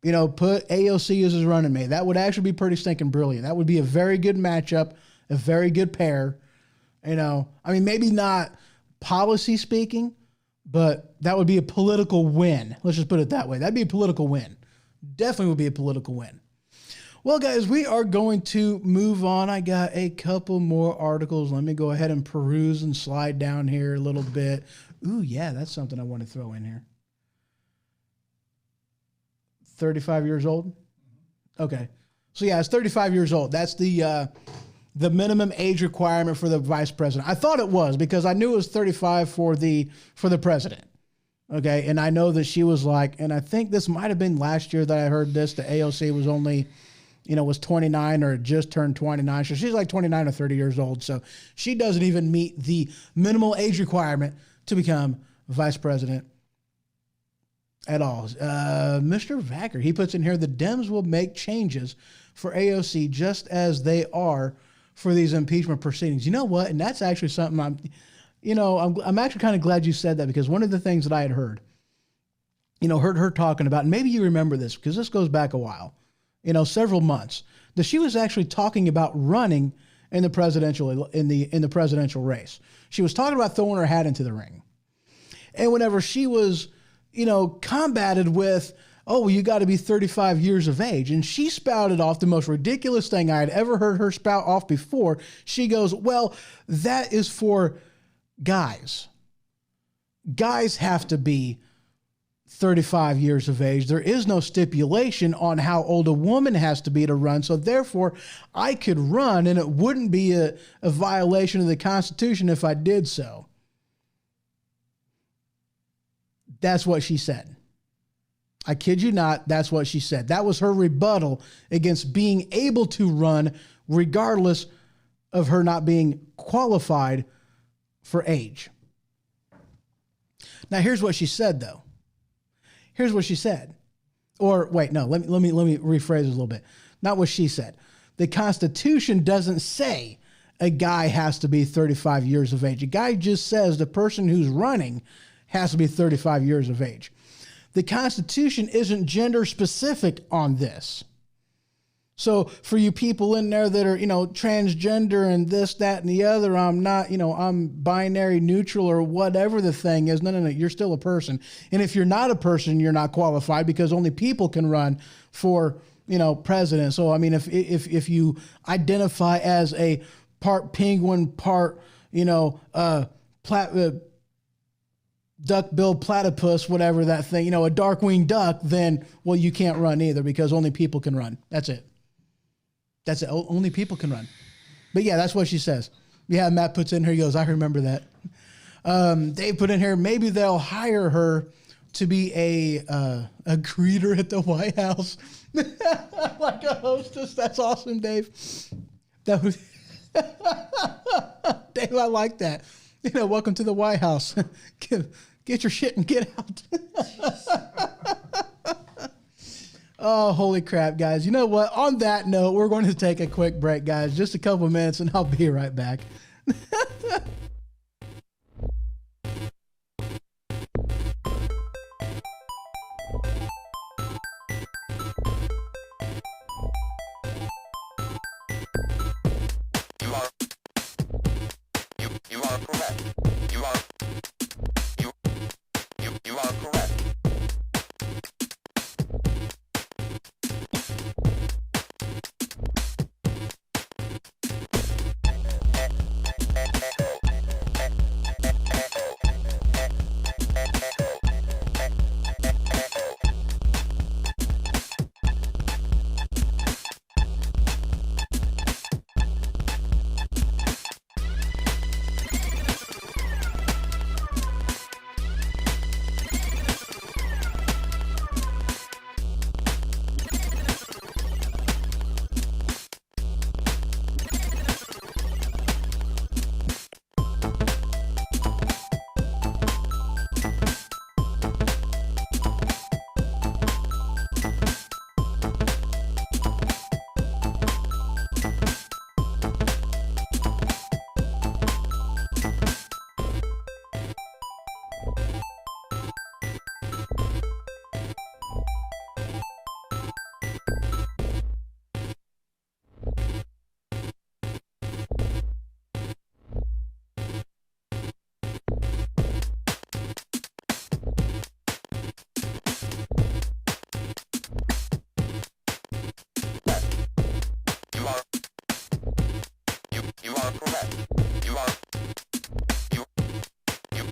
Put AOC as his running mate. That would actually be pretty stinking brilliant. That would be a very good matchup, a very good pair. I mean, maybe not policy speaking, but that would be a political win. Let's just put it that way. That'd be a political win. Definitely would be a political win. Well, guys, we are going to move on. I got a couple more articles. Let me go ahead and peruse and slide down here a little bit. Ooh, yeah, that's something I want to throw in here. 35 years old? Okay. So, yeah, it's 35 years old. That's the minimum age requirement for the vice president. I thought it was because I knew it was 35 for the president. Okay. And I know that she was like, and I think this might have been last year that I heard this, the AOC was only, was 29 or just turned 29. So she's like 29 or 30 years old. So she doesn't even meet the minimal age requirement to become vice president at all. Mr. Vacker, he puts in here, the Dems will make changes for AOC just as they are for these impeachment proceedings. You know what? And that's actually something I'm actually kind of glad you said that because one of the things that I had heard her talking about, and maybe you remember this because this goes back a while, several months, that she was actually talking about running in the presidential race. She was talking about throwing her hat into the ring. And whenever she was combated with, oh, well, you got to be 35 years of age. And she spouted off the most ridiculous thing I had ever heard her spout off before. She goes, well, that is for guys. Guys have to be 35 years of age. There is no stipulation on how old a woman has to be to run. So therefore, I could run and it wouldn't be a violation of the Constitution if I did so. That's what she said. I kid you not, that's what she said. That was her rebuttal against being able to run regardless of her not being qualified for age. Now, here's what she said, though. Here's what she said. Or wait, no, let me rephrase this a little bit. Not what she said. The Constitution doesn't say a guy has to be 35 years of age. A guy just says the person who's running has to be 35 years of age. The Constitution isn't gender specific on this. So for you people in there that are, transgender and this, that, and the other, I'm not, I'm binary neutral or whatever the thing is. No, you're still a person. And if you're not a person, you're not qualified because only people can run for, president. So, I mean, if you identify as a part penguin, part, duck-billed platypus, whatever that thing, a dark-winged duck, then, well, you can't run either because only people can run. That's it. That's it. Only people can run. But yeah, that's what she says. Yeah, Matt puts in here, he goes, I remember that. Dave put in here, maybe they'll hire her to be a greeter at the White House. Like a hostess. That's awesome, Dave. That was Dave, I like that. Welcome to the White House. Get your shit and get out. Oh, holy crap, guys. You know what? On that note, we're going to take a quick break, guys. Just a couple minutes, and I'll be right back. You are correct. You are correct. You are correct.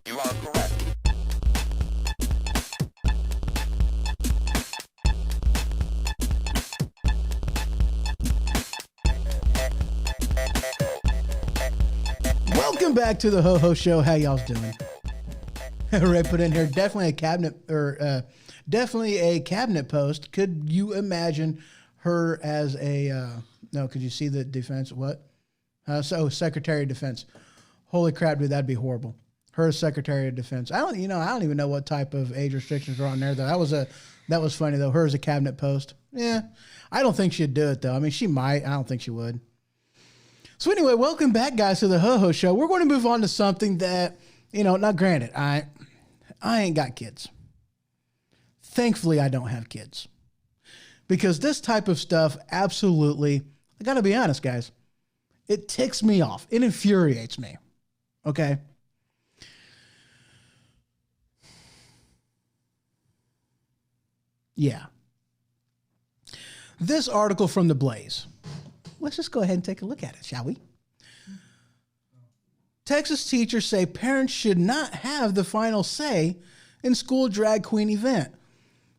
You are correct. Welcome back to the Ho Ho Show. How y'all's doing? Ray put in here, definitely a cabinet post. Could you imagine her as a no? Could you see the defense? What? Secretary of Defense. Holy crap, dude, that'd be horrible. Her as Secretary of Defense. I don't even know what type of age restrictions are on there though. That was funny though. Her as a cabinet post. Yeah, I don't think she'd do it though. I mean, she might. I don't think she would. So anyway, welcome back, guys, to the Ho Ho Show. We're going to move on to something that, not granted, I ain't got kids. Thankfully, I don't have kids. Because this type of stuff, absolutely, I got to be honest, guys, it ticks me off. It infuriates me. Okay? Yeah. This article from The Blaze. Let's just go ahead and take a look at it, shall we? Texas teachers say parents should not have the final say in school drag queen event.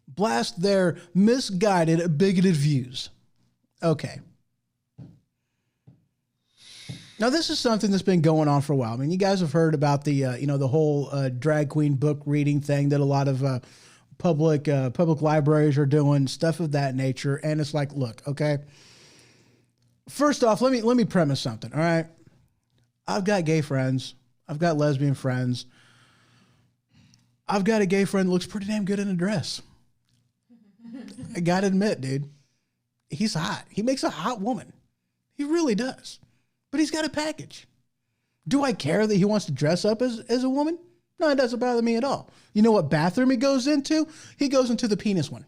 Blast their misguided, bigoted views. Okay. Now, this is something that's been going on for a while. I mean, you guys have heard about the, the whole drag queen book reading thing that a lot of public libraries are doing, stuff of that nature. And it's like, look, okay. First off, let me premise something, all right? I've got gay friends. I've got lesbian friends. I've got a gay friend that looks pretty damn good in a dress. I gotta admit, dude, he's hot. He makes a hot woman. He really does. But he's got a package. Do I care that he wants to dress up as a woman? No, it doesn't bother me at all. You know what bathroom he goes into? He goes into the penis one.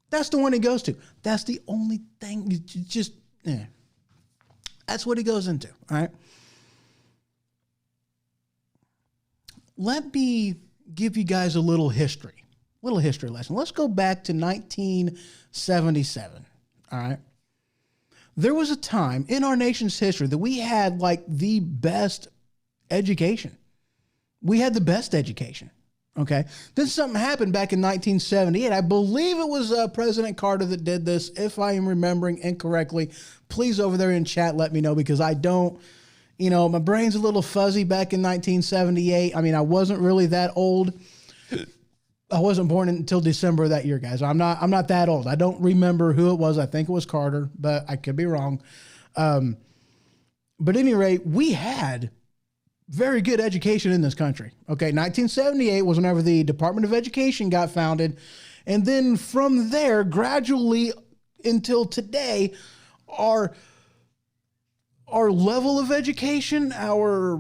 That's the one he goes to. That's the only thing. That's what he goes into, all right? Let me give you guys a little history lesson. Let's go back to 1977, all right? There was a time in our nation's history that we had like the best education. We had the best education, okay? Then something happened back in 1978. I believe it was President Carter that did this. If I am remembering incorrectly, please over there in chat let me know, because I don't, my brain's a little fuzzy back in 1978. I mean, I wasn't really that old. I wasn't born until December of that year, guys. I'm not that old. I don't remember who it was. I think it was Carter, but I could be wrong. But at any rate, we had very good education in this country. Okay, 1978 was whenever the Department of Education got founded. And then from there, gradually until today, our level of education, our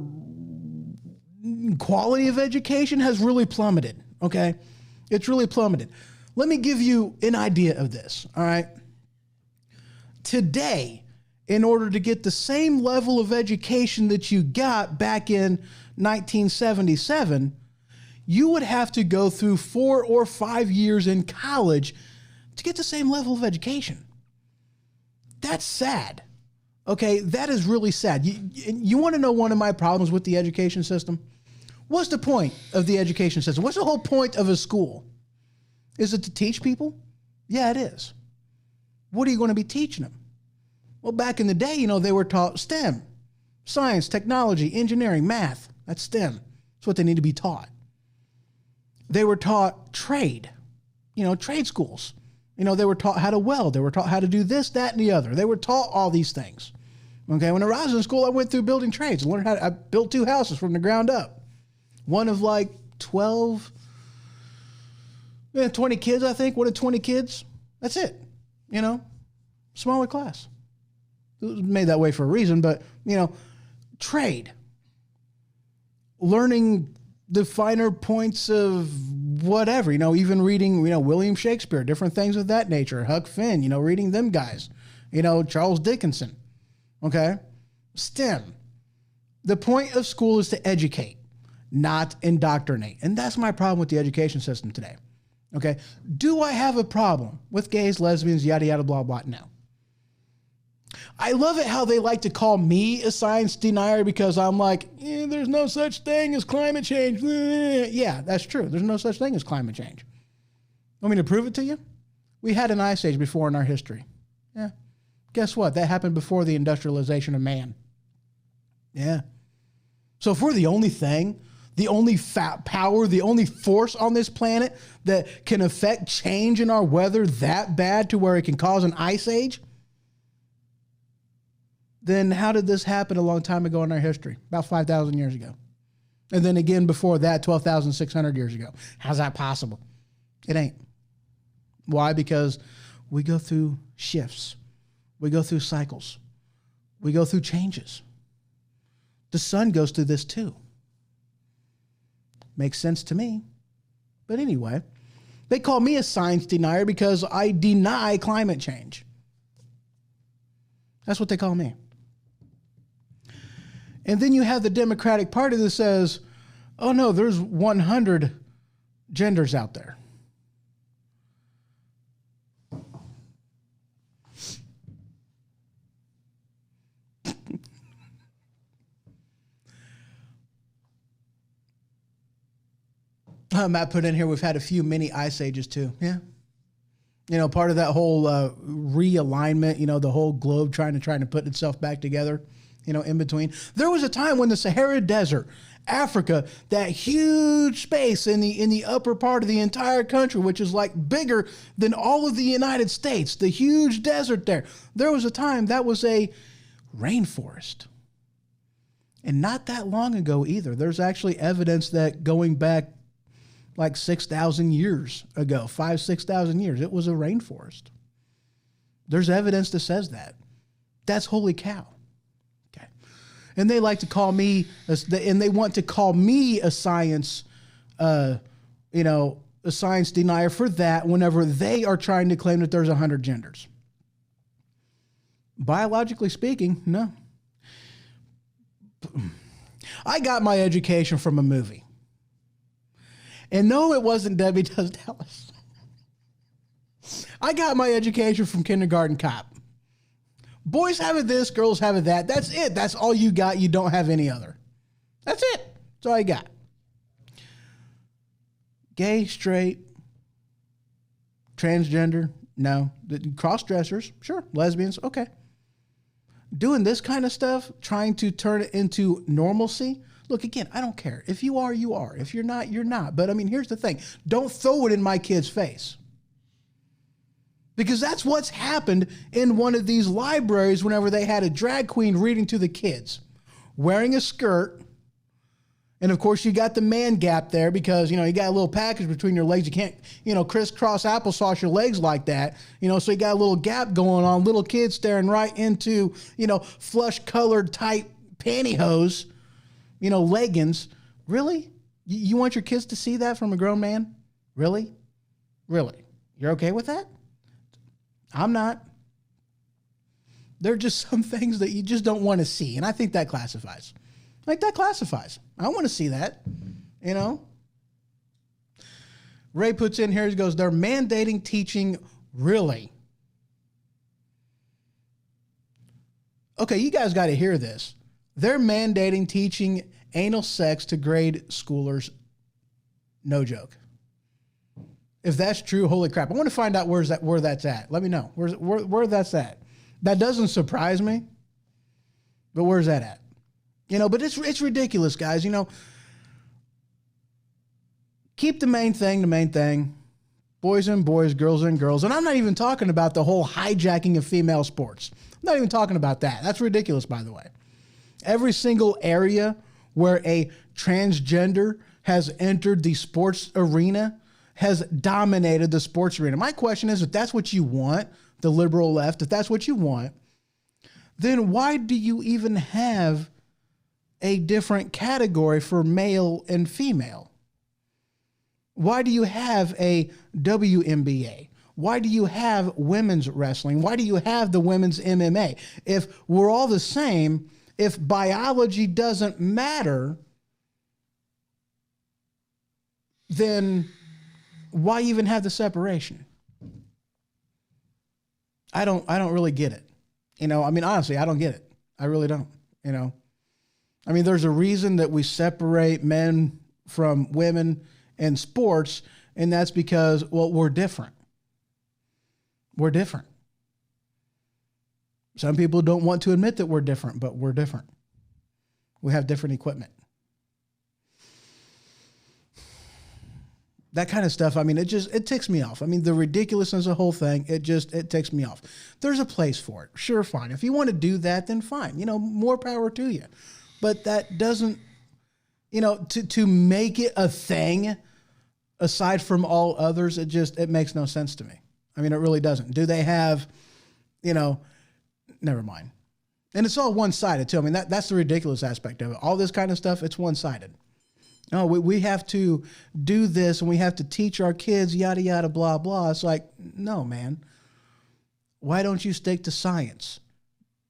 quality of education has really plummeted, okay? It's really plummeted. Let me give you an idea of this, all right? Today, in order to get the same level of education that you got back in 1977, you would have to go through 4 or 5 years in college to get the same level of education. That's sad. Okay, that is really sad. You want to know one of my problems with the education system? What's the point of the education system? What's the whole point of a school? Is it to teach people? Yeah, it is. What are you going to be teaching them? Well, back in the day, they were taught STEM, science, technology, engineering, math. That's STEM. That's what they need to be taught. They were taught trade, trade schools. They were taught how to weld. They were taught how to do this, that, and the other. They were taught all these things. Okay, when I was in school, I went through building trades. I built 2 houses from the ground up. One of like 20 kids, I think. One of 20 kids. That's it. Smaller class. It was made that way for a reason, but, trade. Learning the finer points of whatever, even reading, William Shakespeare, different things of that nature, Huck Finn, reading them guys, Charles Dickinson, okay? STEM. The point of school is to educate, not indoctrinate. And that's my problem with the education system today, okay? Do I have a problem with gays, lesbians, yada, yada, blah, blah? No. I love it how they like to call me a science denier because I'm like, there's no such thing as climate change. Yeah, that's true. There's no such thing as climate change. Want me to prove it to you? We had an ice age before in our history. Yeah. Guess what? That happened before the industrialization of man. Yeah. So if we're the only thing, the only power, the only force on this planet that can affect change in our weather that bad to where it can cause an ice age, then how did this happen a long time ago in our history? About 5,000 years ago. And then again before that, 12,600 years ago. How's that possible? It ain't. Why? Because we go through shifts. We go through cycles. We go through changes. The sun goes through this too. Makes sense to me. But anyway, they call me a science denier because I deny climate change. That's what they call me. And then you have the Democratic Party that says, oh no, there's 100 genders out there. Matt put in here, we've had a few mini ice ages too. Yeah. Part of that whole realignment, the whole globe trying to put itself back together, in between. There was a time when the Sahara Desert, Africa, that huge space in the upper part of the entire country, which is like bigger than all of the United States, the huge desert there was a time that was a rainforest. And not that long ago either. There's actually evidence that going back like 6,000 years ago, 6,000 years. It was a rainforest. There's evidence that says that. That's holy cow. Okay. And they like to call me, and they want to call me a science, a science denier for that whenever they are trying to claim that there's 100 genders. Biologically speaking, no. I got my education from a movie. And no, it wasn't Debbie Does Dallas. I got my education from Kindergarten Cop. Boys have it this, girls have it that. That's it. That's all you got. You don't have any other. That's it. That's all you got. Gay, straight, transgender, no. Cross-dressers, sure. Lesbians, okay. Doing this kind of stuff, trying to turn it into normalcy. Look, again, I don't care. If you are, you are. If you're not, you're not. But I mean, here's the thing. Don't throw it in my kid's face. Because that's what's happened in one of these libraries whenever they had a drag queen reading to the kids, wearing a skirt. And of course, you got the man gap there because, you got a little package between your legs. You can't, crisscross applesauce your legs like that. So you got a little gap going on. Little kids staring right into, flush colored type pantyhose, leggings. Really? You want your kids to see that from a grown man? Really? Really? You're okay with that? I'm not. There are just some things that you just don't want to see. And I think that classifies. I want to see that, Ray puts in here, he goes, they're mandating teaching, really? Okay, you guys got to hear this. They're mandating teaching anal sex to grade schoolers. No joke. If that's true, holy crap. I want to find out where that's at. Let me know where that's at. That doesn't surprise me, but where's that at? But it's ridiculous, guys. Keep the main thing. Boys and boys, girls and girls. And I'm not even talking about the whole hijacking of female sports. I'm not even talking about that. That's ridiculous, by the way. Every single area where a transgender has entered the sports arena has dominated the sports arena. My question is, if that's what you want, the liberal left, if that's what you want, then why do you even have a different category for male and female? Why do you have a WNBA? Why do you have women's wrestling? Why do you have the women's MMA? If we're all the same, if biology doesn't matter, then why even have the separation? I don't really get it. Honestly, I don't get it. I really don't, there's a reason that we separate men from women in sports, and that's because, we're different. We're different. Some people don't want to admit that we're different, but we're different. We have different equipment. That kind of stuff, it ticks me off. The ridiculousness of the whole thing, it ticks me off. There's a place for it. Sure, fine. If you want to do that, then fine. More power to you. But that doesn't, to make it a thing aside from all others, it makes no sense to me. It really doesn't. Do they have, never mind. And it's all one-sided too. That's the ridiculous aspect of it. All this kind of stuff, it's one-sided. No, we have to do this and we have to teach our kids, yada, yada, blah, blah. It's like, no, man. Why don't you stick to science,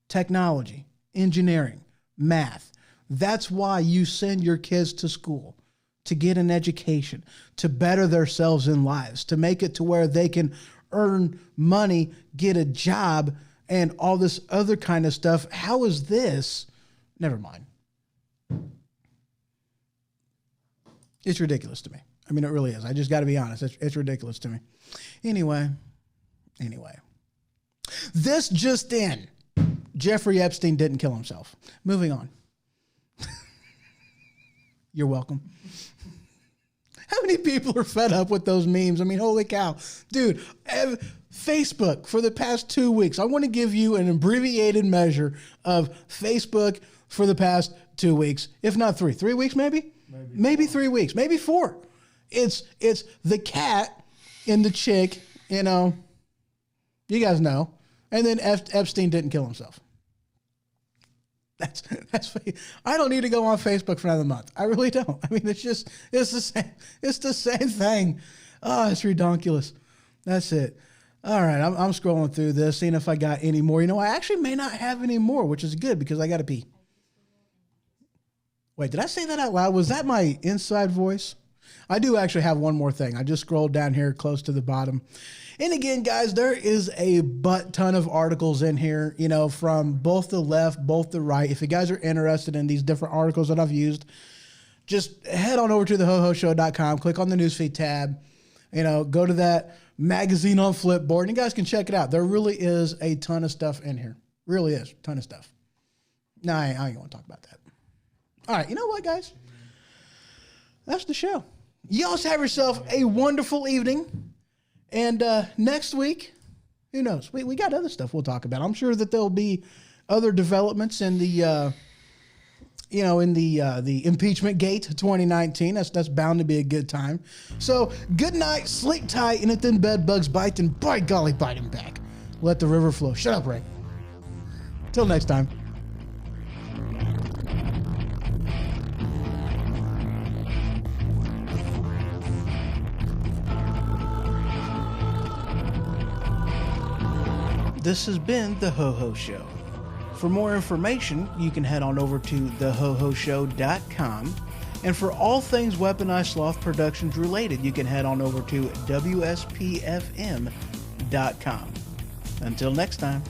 technology, engineering, math? That's why you send your kids to school, to get an education, to better themselves in lives, to make it to where they can earn money, get a job, and all this other kind of stuff. How is this? Never mind. It's ridiculous to me. It really is. I just got to be honest. It's ridiculous to me. Anyway. This just in. Jeffrey Epstein didn't kill himself. Moving on. You're welcome. How many people are fed up with those memes? Holy cow. Dude, Facebook for the past 2 weeks. I want to give you an abbreviated measure of Facebook for the past 2 weeks, if not 3. 3 weeks maybe? Maybe 3 weeks, maybe 4. It's the cat and the chick, you know. You guys know. And then Epstein didn't kill himself. That's I don't need to go on Facebook for another month. I really don't. I mean, it's the same thing. Oh, it's redonkulous. That's it. All right, I'm scrolling through this, seeing if I got any more. You know, I actually may not have any more, which is good because I got to pee. Wait, did I say that out loud? Was that my inside voice? I do actually have one more thing. I just scrolled down here close to the bottom. And again, guys, there is a butt ton of articles in here, you know, from both the left, both the right. If you guys are interested in these different articles that I've used, just head on over to thehoshow.com, click on the newsfeed tab, you know, go to that magazine on Flipboard, and you guys can check it out. There really is a ton of stuff in here. Really is a ton of stuff. No, I ain't going to talk about that. All right, you know what, guys? That's the show. You also have yourself a wonderful evening. And next week, who knows? We got other stuff we'll talk about. I'm sure that there'll be other developments in the the Impeachment Gate 2019. That's bound to be a good time. So good night, sleep tight, and if them bed bugs bite, then by golly, bite him back. Let the river flow. Shut up, Ray. Till next time. This has been The Ho-Ho Show. For more information, you can head on over to thehohoshow.com. And for all things Weaponized Sloth Productions related, you can head on over to WSPFM.com. Until next time.